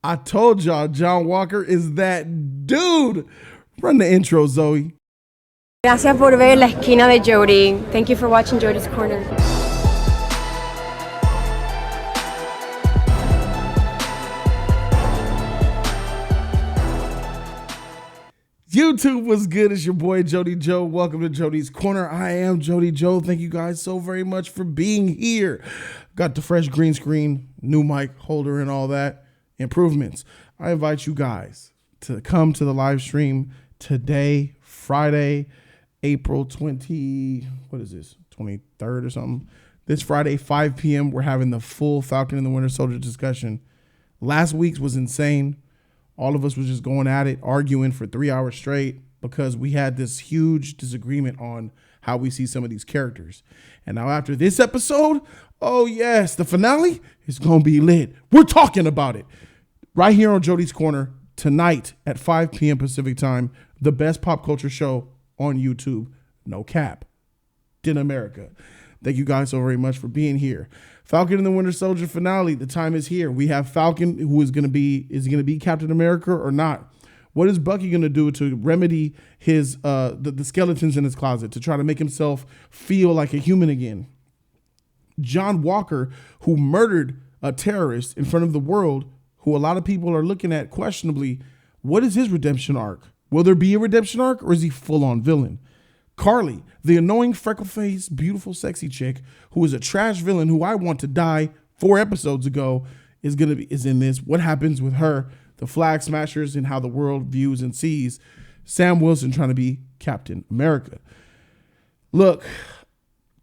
I told y'all John Walker is that dude. Run the intro, Zoe. Gracias por ver La Esquina de Jody. Thank you for watching Jody's Corner. YouTube was good. It's your boy Jody Joe. Welcome to Jody's Corner. I am Jody Joe. Thank you guys so very much for being here. Got the fresh green screen, new mic holder and all that. Improvements. I invite you guys to come to the live stream today, Friday, April 23rd or something. This Friday, 5 p.m., we're having the full Falcon and the Winter Soldier discussion. Last week's was insane. All of us was just going at it, arguing for 3 hours straight because we had this huge disagreement on how we see some of these characters. And now after this episode, oh yes, the finale is going to be lit. We're talking about it right here on Jody's Corner tonight at 5 p.m. Pacific time, the best pop culture show on YouTube, no cap, in America. Thank you guys so very much for being here. Falcon and the Winter Soldier finale. The time is here. We have Falcon, who is he going to be Captain America or not? What is Bucky going to do to remedy his the skeletons in his closet, to try to make himself feel like a human again? John Walker, who murdered a terrorist in front of the world, who a lot of people are looking at questionably, what is his redemption arc? Will there be a redemption arc, or is he full-on villain? Carly, the annoying freckle-faced, beautiful, sexy chick who is a trash villain who I want to die 4 episodes ago, is in this. What happens with her, the Flagsmashers, and how the world views and sees Sam Wilson trying to be Captain America. Look,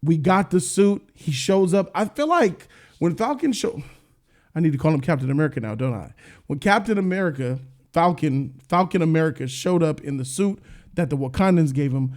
we got the suit. He shows up. I feel like when Falcon I need to call him Captain America now, don't I? When Captain America, Falcon America showed up in the suit that the Wakandans gave him,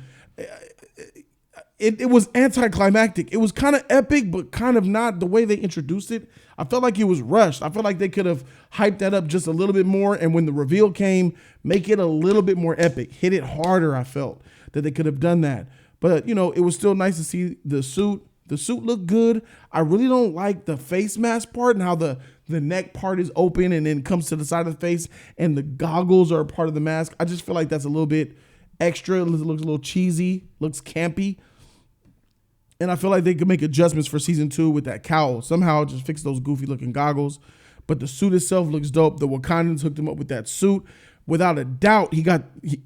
it was anticlimactic. It was kind of epic, but kind of not the way they introduced it. I felt like it was rushed. I felt like they could have hyped that up just a little bit more. And when the reveal came, make it a little bit more epic. Hit it harder, I felt that they could have done that. But, you know, it was still nice to see the suit. The suit looked good. I really don't like the face mask part and how the neck part is open and then comes to the side of the face and the goggles are a part of the mask. I just feel like that's a little bit extra. It looks a little cheesy, looks campy. And I feel like they could make adjustments for season 2 with that cowl. Somehow just fix those goofy looking goggles. But the suit itself looks dope. The Wakandans hooked him up with that suit. Without a doubt,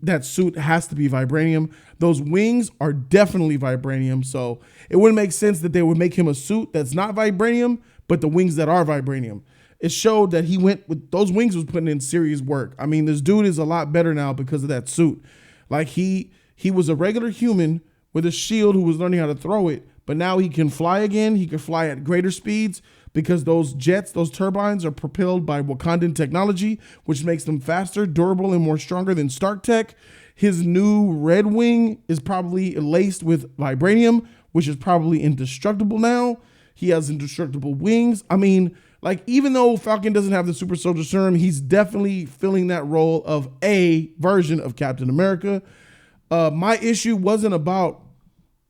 that suit has to be vibranium. Those wings are definitely vibranium. So it wouldn't make sense that they would make him a suit that's not vibranium, but the wings that are vibranium. It showed that he went with those wings, was putting in serious work. I mean, this dude is a lot better now because of that suit. Like he was a regular human with a shield who was learning how to throw it, but now he can fly again. He can fly at greater speeds because those jets, those turbines are propelled by Wakandan technology, which makes them faster, durable, and more stronger than Stark tech. His new red wing is probably laced with vibranium, which is probably indestructible now. He has indestructible wings. I mean, like, even though Falcon doesn't have the super soldier serum, he's definitely filling that role of a version of Captain America. My issue wasn't about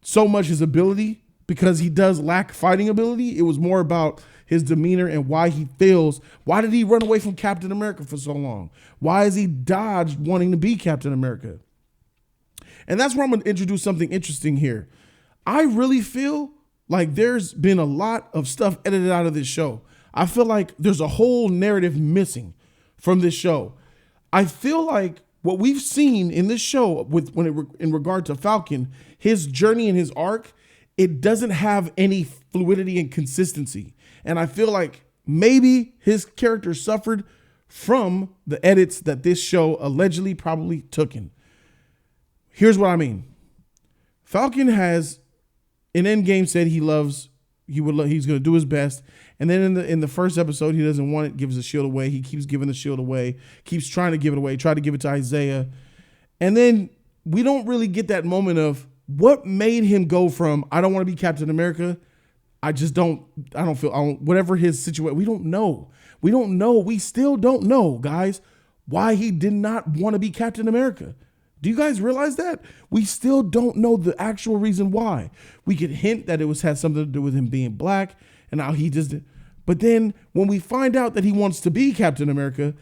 so much his ability, because he does lack fighting ability. It was more about his demeanor and why he feels. Why did he run away from Captain America for so long? Why has he dodged wanting to be Captain America? And that's where I'm going to introduce something interesting here. I really feel like there's been a lot of stuff edited out of this show. I feel like there's a whole narrative missing from this show. I feel like what we've seen in this show in regard to Falcon, his journey and his arc, it doesn't have any fluidity and consistency. And I feel like maybe his character suffered from the edits that this show allegedly probably took in. Here's what I mean. Falcon has in Endgame said he's going to do his best. And then in the first episode, he doesn't want it, gives the shield away. He keeps giving the shield away, keeps trying to give it away, tried to give it to Isaiah. And then we don't really get that moment of what made him go from, I don't want to be Captain America. Whatever his situation, we don't know. We still don't know, guys, why he did not want to be Captain America. Do you guys realize that? We still don't know the actual reason why. We could hint that it had something to do with him being black and how he just did. But then when we find out that he wants to be Captain America,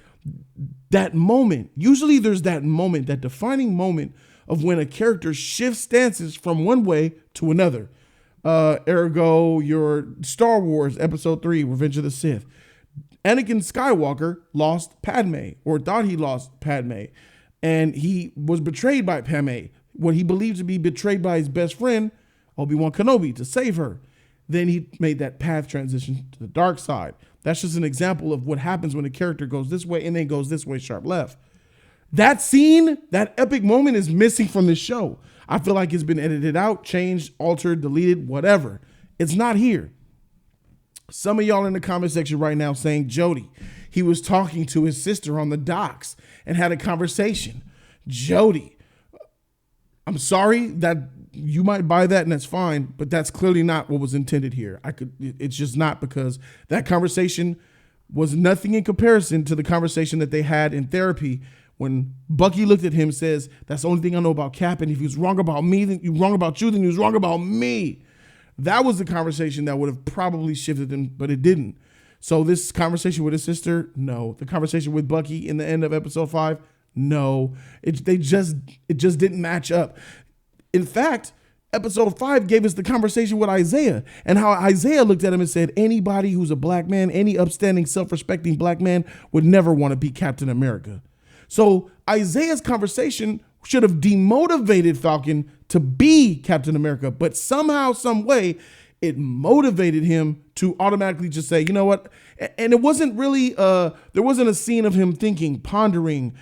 that moment, usually there's that moment, that defining moment of when a character shifts stances from one way to another. Ergo, your Star Wars Episode 3, Revenge of the Sith. Anakin Skywalker lost Padme, or thought he lost Padme, and he was betrayed by Padme, what he believed to be betrayed by his best friend, Obi-Wan Kenobi, to save her. Then he made that path transition to the dark side. That's just an example of what happens when a character goes this way and then goes this way, sharp left. That scene, that epic moment is missing from this show. I feel like it's been edited out, changed, altered, deleted, whatever. It's not here. Some of y'all in the comment section right now saying, Jody, he was talking to his sister on the docks and had a conversation. Jody, I'm sorry that you might buy that and that's fine, but that's clearly not what was intended here. It's just not, because that conversation was nothing in comparison to the conversation that they had in therapy when Bucky looked at him and says, that's the only thing I know about Cap, and if he was wrong about me, then he was wrong about you, then he was wrong about me. That was the conversation that would have probably shifted him, but it didn't. So this conversation with his sister, no. The conversation with Bucky in the end of episode 5, no. It just didn't match up. In fact, episode 5 gave us the conversation with Isaiah, and how Isaiah looked at him and said, anybody who's a black man, any upstanding, self-respecting black man would never want to be Captain America. So Isaiah's conversation should have demotivated Falcon to be Captain America, but somehow, some way, it motivated him to automatically just say, you know what? And it wasn't really, there wasn't a scene of him thinking, pondering,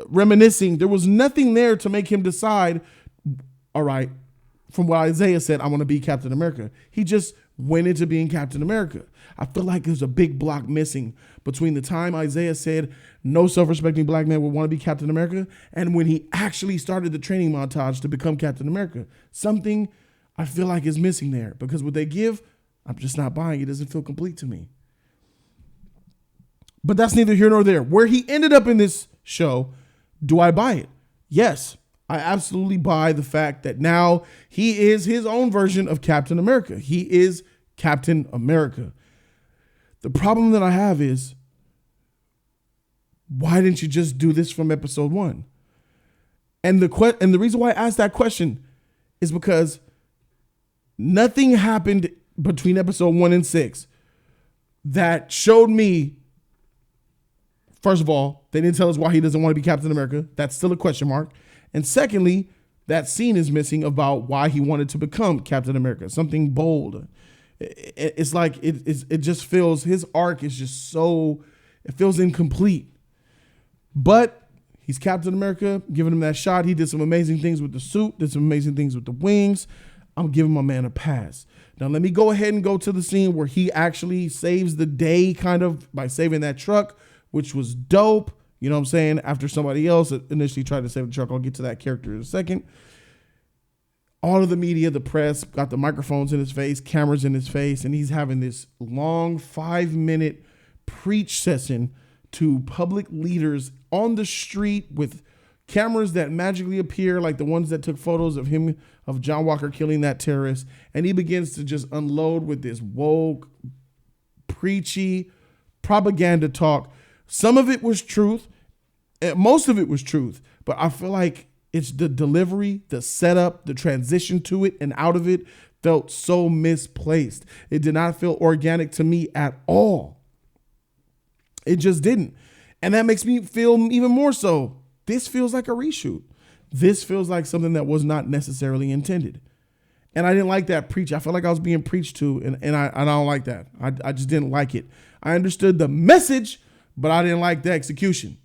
reminiscing. There was nothing there to make him decide, all right, from what Isaiah said, I want to be Captain America. He just went into being Captain America. I feel like there's a big block missing between the time Isaiah said no self-respecting black man would want to be Captain America and when he actually started the training montage to become Captain America. Something I feel like is missing there, because what they give, I'm just not buying. It doesn't feel complete to me. But that's neither here nor there. Where he ended up in this show, do I buy it? Yes, I absolutely buy the fact that now he is his own version of Captain America. He is Captain America. The problem that I have is, why didn't you just do this from episode 1? And the reason why I asked that question is because nothing happened between episode 1 and 6 that showed me, first of all, they didn't tell us why he doesn't want to be Captain America. That's still a question mark. And secondly, that scene is missing about why he wanted to become Captain America, something bold. It's like it just feels, his arc is just so, it feels incomplete. But he's Captain America, giving him that shot. He did some amazing things with the suit, did some amazing things with the wings. I'm giving my man a pass. Now let me go ahead and go to the scene where he actually saves the day, kind of, by saving that truck, which was dope. You know what I'm saying? After somebody else initially tried to save the truck. I'll get to that character in a second. All of the media, the press, got the microphones in his face, cameras in his face, and he's having this long 5-minute preach session to public leaders on the street with cameras that magically appear, like the ones that took photos of him, of John Walker killing that terrorist. And he begins to just unload with this woke, preachy propaganda talk. Some of it was truth. Most of it was truth. But I feel like it's the delivery, the setup, the transition to it and out of it felt so misplaced. It did not feel organic to me at all. It just didn't. And that makes me feel even more so, this feels like a reshoot. This feels like something that was not necessarily intended. And I didn't like that preach. I felt like I was being preached to, and I don't like that. I just didn't like it. I understood the message, but I didn't like the execution.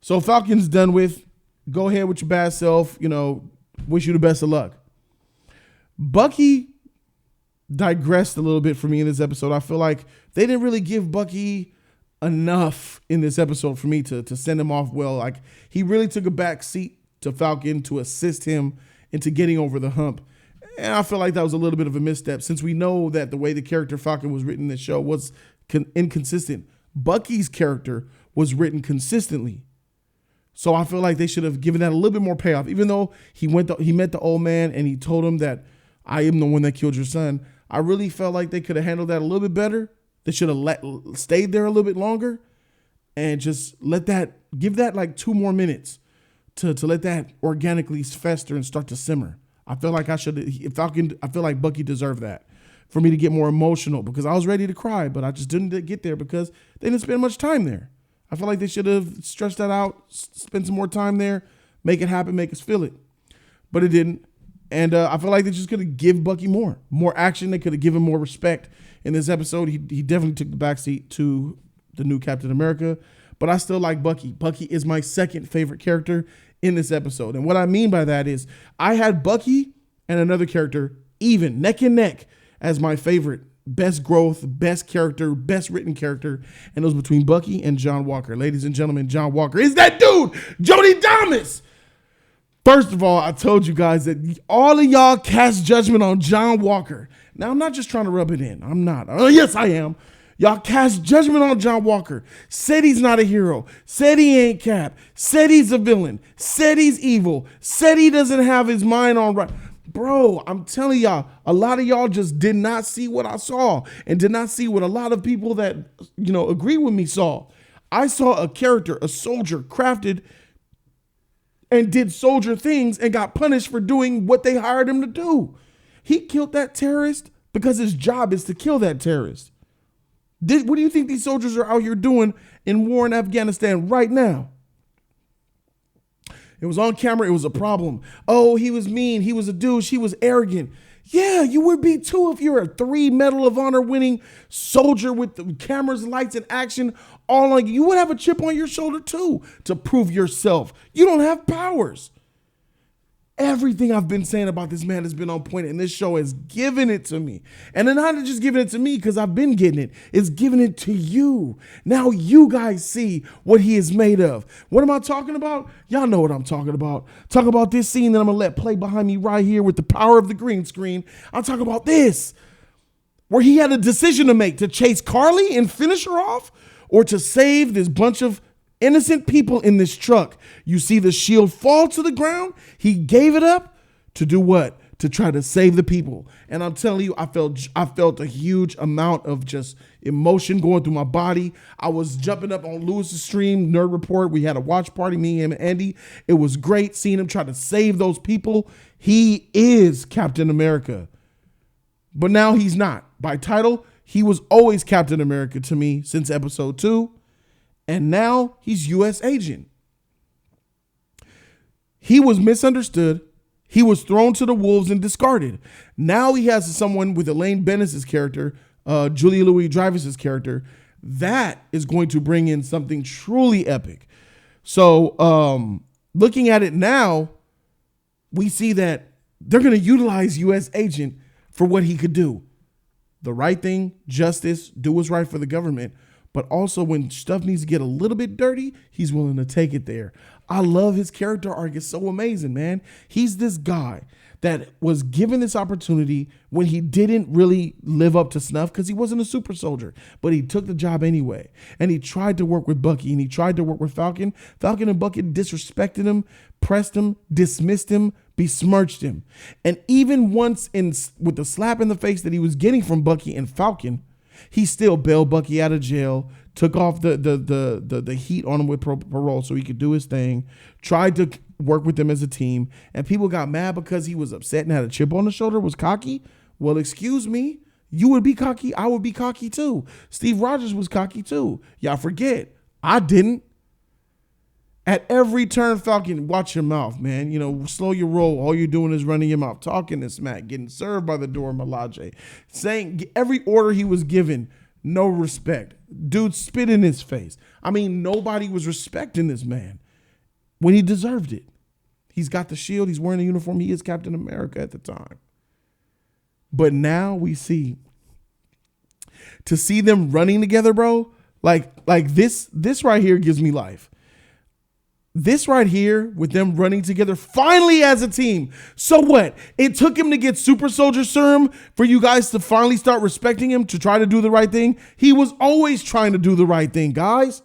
So Falcon's done with. Go ahead with your bad self. You know, wish you the best of luck. Bucky digressed a little bit for me in this episode. I feel like they didn't really give Bucky enough in this episode for me to send him off well. Like, he really took a back seat to Falcon to assist him into getting over the hump. And I feel like that was a little bit of a misstep, since we know that the way the character Falcon was written in this show was inconsistent. Bucky's character was written consistently. So I feel like they should have given that a little bit more payoff. Even though he met the old man and he told him that I am the one that killed your son, I really felt like they could have handled that a little bit better. They should have stayed there a little bit longer and just give that like 2 more minutes to let that organically fester and start to simmer. I feel like I feel like Bucky deserved that, for me to get more emotional, because I was ready to cry, but I just didn't get there because they didn't spend much time there. I feel like they should have stretched that out, spend some more time there, make it happen, make us feel it. But it didn't. And I feel like they just could have give Bucky more action. They could have given more respect in this episode. He definitely took the backseat to the new Captain America, but I still like Bucky. Bucky is my second favorite character in this episode. And what I mean by that is I had Bucky and another character even neck and neck as my favorite, best growth, best character, best written character, and it was between Bucky and John Walker. Ladies and gentlemen, John Walker is that dude, Jody Damas. First of all, I told you guys that all of y'all cast judgment on John Walker. Now, I'm not just trying to rub it in. I'm not. Oh, yes, I am. Y'all cast judgment on John Walker. Said he's not a hero. Said he ain't Cap. Said he's a villain. Said he's evil. Said he doesn't have his mind on right. Bro, I'm telling y'all, a lot of y'all just did not see what I saw and did not see what a lot of people that, agree with me saw. I saw a character, a soldier, crafted and did soldier things and got punished for doing what they hired him to do. He killed that terrorist because his job is to kill that terrorist. What do you think these soldiers are out here doing in war in Afghanistan right now? It was on camera. It was a problem. Oh, he was mean. He was a douche. He was arrogant. Yeah, you would be too if you're a 3 Medal of Honor winning soldier with the cameras, lights, and action all on you. You would have a chip on your shoulder too to prove yourself. You don't have powers. Everything I've been saying about this man has been on point, and this show has given it to me. And then not just giving it to me because I've been getting it. It's giving it to you. Now you guys see what he is made of. What am I talking about? Y'all know what I'm talking about. Talk about this scene that I'm going to let play behind me right here with the power of the green screen. I'm talking about this, where he had a decision to make, to chase Carly and finish her off, or to save this bunch of innocent people in this truck. You see the shield fall to the ground. He gave it up to do what? To try to save the people. And I'm telling you, I felt a huge amount of just emotion going through my body. I was jumping up on Lewis's stream, Nerd Report. We had a watch party, me, him, and Andy. It was great seeing him try to save those people. He is Captain America. But now he's not. By title, he was always Captain America to me since episode 2. And now he's U.S. agent. He was misunderstood. He was thrown to the wolves and discarded. Now he has someone with Elaine Bennis's character, Julia Louis-Dreyfus's character, that is going to bring in something truly epic. So looking at it now, we see that they're going to utilize U.S. agent for what he could do. The right thing, justice, do what's right for the government. But also when stuff needs to get a little bit dirty, he's willing to take it there. I love his character arc. It's so amazing, man. He's this guy that was given this opportunity when he didn't really live up to snuff because he wasn't a super soldier, but he took the job anyway. And he tried to work with Bucky and he tried to work with Falcon. Falcon and Bucky disrespected him, pressed him, dismissed him, besmirched him. And even once with the slap in the face that he was getting from Bucky and Falcon, he still bailed Bucky out of jail, took off the heat on him with parole so he could do his thing, tried to work with them as a team, and people got mad because he was upset and had a chip on the shoulder, was cocky. Well, excuse me, you would be cocky, I would be cocky too. Steve Rogers was cocky too. Y'all forget, I didn't. At every turn, Falcon, watch your mouth, man. Slow your roll. All you're doing is running your mouth, talking this smack, getting served by the door, Malaje. Saying every order he was given, no respect. Dude spit in his face. I mean, nobody was respecting this man when he deserved it. He's got the shield. He's wearing the uniform. He is Captain America at the time. But now we see, to see them running together, bro, like this right here gives me life. This right here with them running together finally as a team. So what? It took him to get super soldier serum for you guys to finally start respecting him, to try to do the right thing. He was always trying to do the right thing, guys.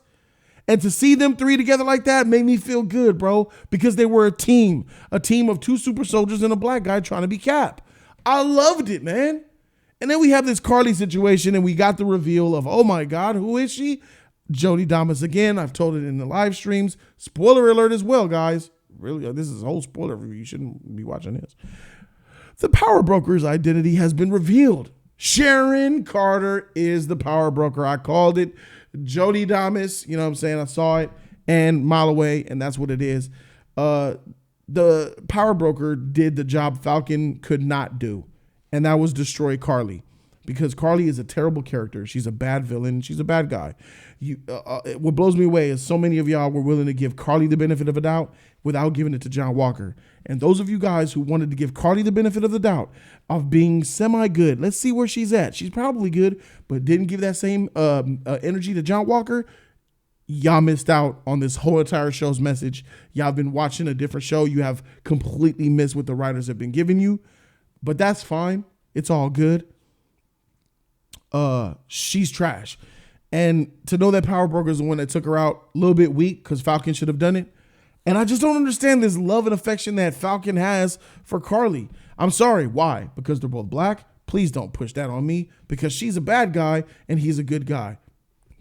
And to see them three together like that made me feel good, bro, because they were a team of 2 super soldiers and a black guy trying to be Cap. I loved it, man. And then we have this Carly situation, and we got the reveal of, oh my God, who is she? Jody Damas again. I've told it in the live streams. Spoiler alert as well, guys. Really, this is a whole spoiler review. You shouldn't be watching this. The power broker's identity has been revealed. Sharon Carter is the power broker. I called it. Jody Damas, you know what I'm saying? I saw it and mile away, and that's what it is. The power broker did the job Falcon could not do, and that was destroy Carly, because Carly is a terrible character. She's a bad villain. She's a bad guy. What blows me away is so many of y'all were willing to give Carly the benefit of a doubt without giving it to John Walker. And those of you guys who wanted to give Carly the benefit of the doubt of being semi-good, let's see where she's at. She's probably good, but didn't give that same energy to John Walker. Y'all missed out on this whole entire show's message. Y'all been watching a different show. You have completely missed what the writers have been giving you, but that's fine. It's all good. She's trash. And to know that power broker is the one that took her out a little bit weak, because Falcon should have done it. And I just don't understand this love and affection that Falcon has for Carly. I'm sorry. Why? Because they're both black? Please don't push that on me, because she's a bad guy and he's a good guy.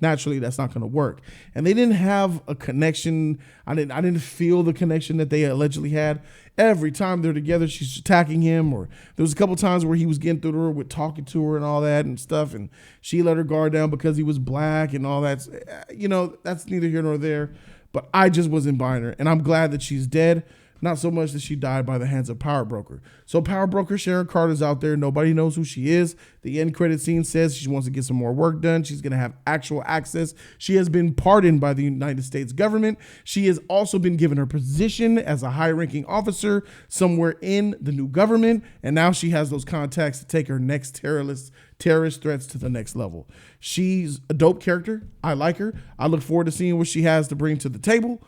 Naturally, that's not going to work. And they didn't have a connection. I didn't feel the connection that they allegedly had. Every time they're together, she's attacking him, or there was a couple times where he was getting through to her with talking to her and all that and stuff, and she let her guard down because he was black and all that. You know, that's neither here nor there. But I just wasn't buying her, and I'm glad that she's dead. Not so much that she died by the hands of Power Broker. So Power Broker Sharon Carter's out there. Nobody knows who she is. The end credit scene says she wants to get some more work done. She's going to have actual access. She has been pardoned by the United States government. She has also been given her position as a high-ranking officer somewhere in the new government. And now she has those contacts to take her next terrorist threats to the next level. She's a dope character. I like her. I look forward to seeing what she has to bring to the table.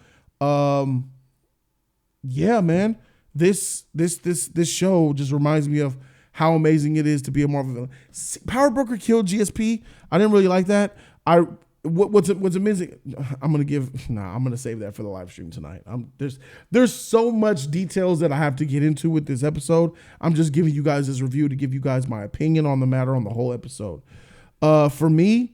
Yeah, man, this show just reminds me of how amazing it is to be a Marvel villain. Power Broker killed GSP. I didn't really like that. What's amazing? I'm gonna save that for the live stream tonight. There's so much details that I have to get into with this episode. I'm just giving you guys this review to give you guys my opinion on the matter on the whole episode. For me,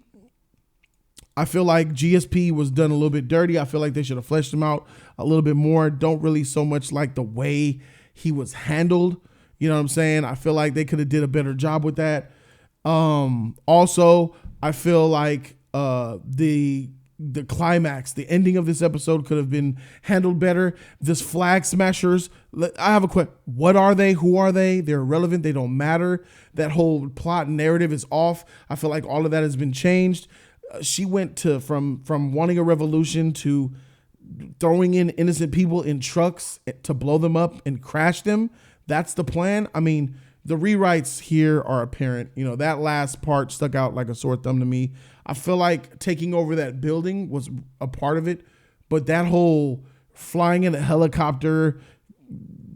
I feel like GSP was done a little bit dirty. I feel like they should have fleshed him out a little bit more. Don't really so much like the way he was handled. You know what I'm saying? I feel like they could have did a better job with that. Also, I feel like the climax, the ending of this episode could have been handled better. This Flagsmashers, I have a question. What are they? Who are they? They're irrelevant. They don't matter. That whole plot narrative is off. I feel like all of that has been changed. She went from wanting a revolution to throwing in innocent people in trucks to blow them up and crash them. That's the plan. I mean, the rewrites here are apparent. You know, that last part stuck out like a sore thumb to me. I feel like taking over that building was a part of it, but that whole flying in a helicopter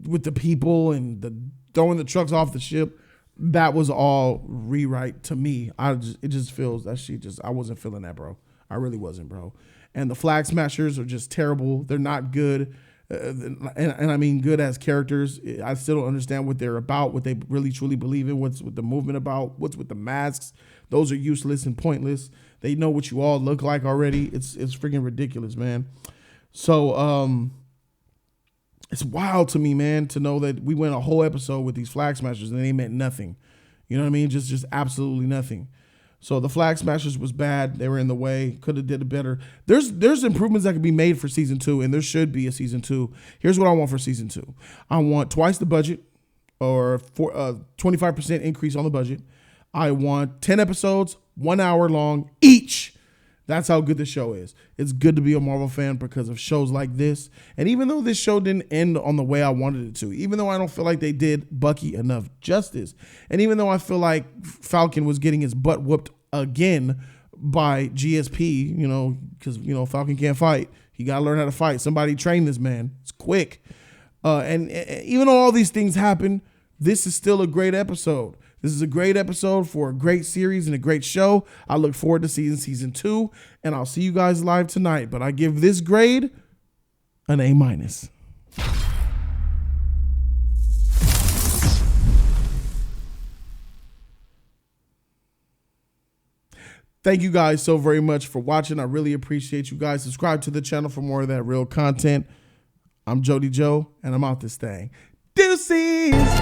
with the people and throwing the trucks off the ship, that was all rewrite to me. It just feels that I wasn't feeling that, bro. I really wasn't, bro. And the Flagsmashers are just terrible. They're not good. And I mean good as characters. I still don't understand what they're about, what they really truly believe in, what's with the movement about, what's with the masks. Those are useless and pointless. They know what you all look like already. It's freaking ridiculous, man. So it's wild to me, man, to know that we went a whole episode with these Flagsmashers and they meant nothing. You know what I mean? Just absolutely nothing. So the Flagsmashers was bad. They were in the way. Could have did it better. There's improvements that could be made for season 2, and there should be a season 2. Here's what I want for season 2. I want twice the budget, or 25% increase on the budget. I want 10 episodes, 1 hour long each. That's how good the show is. It's good to be a Marvel fan because of shows like this. And even though this show didn't end on the way I wanted it to, even though I don't feel like they did Bucky enough justice, and even though I feel like Falcon was getting his butt whooped again by GSP, you know, because, you know, Falcon can't fight. He got to learn how to fight. Somebody train this man. It's quick. And even though all these things happen, this is still a great episode. This is a great episode for a great series and a great show. I look forward to season 2, and I'll see you guys live tonight. But I give this grade an A-. Thank you guys so very much for watching. I really appreciate you guys. Subscribe to the channel for more of that real content. I'm Jody Joe, and I'm out this thing. Deuces!